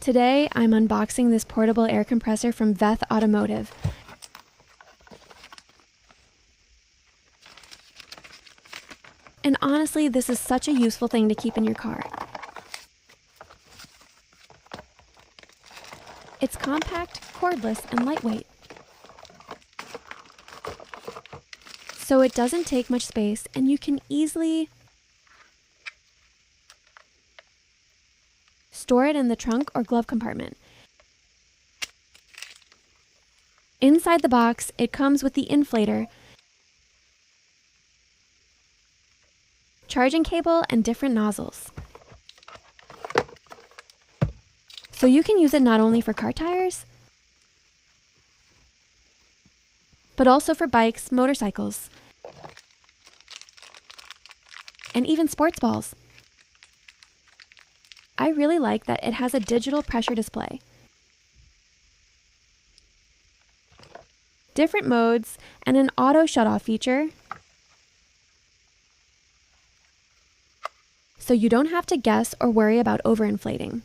Today, I'm unboxing this portable air compressor from Veth Automotive. And honestly, this is such a useful thing to keep in your car. It's compact, cordless, and lightweight. So it doesn't take much space, and you can easily store it in the trunk or glove compartment. Inside the box, it comes with the Inflator, charging cable, and different nozzles. So you can use it not only for car tires, but also for bikes, motorcycles, and even sports balls. I really like that it has a digital pressure display, different modes, and an auto shutoff feature, so you don't have to guess or worry about overinflating.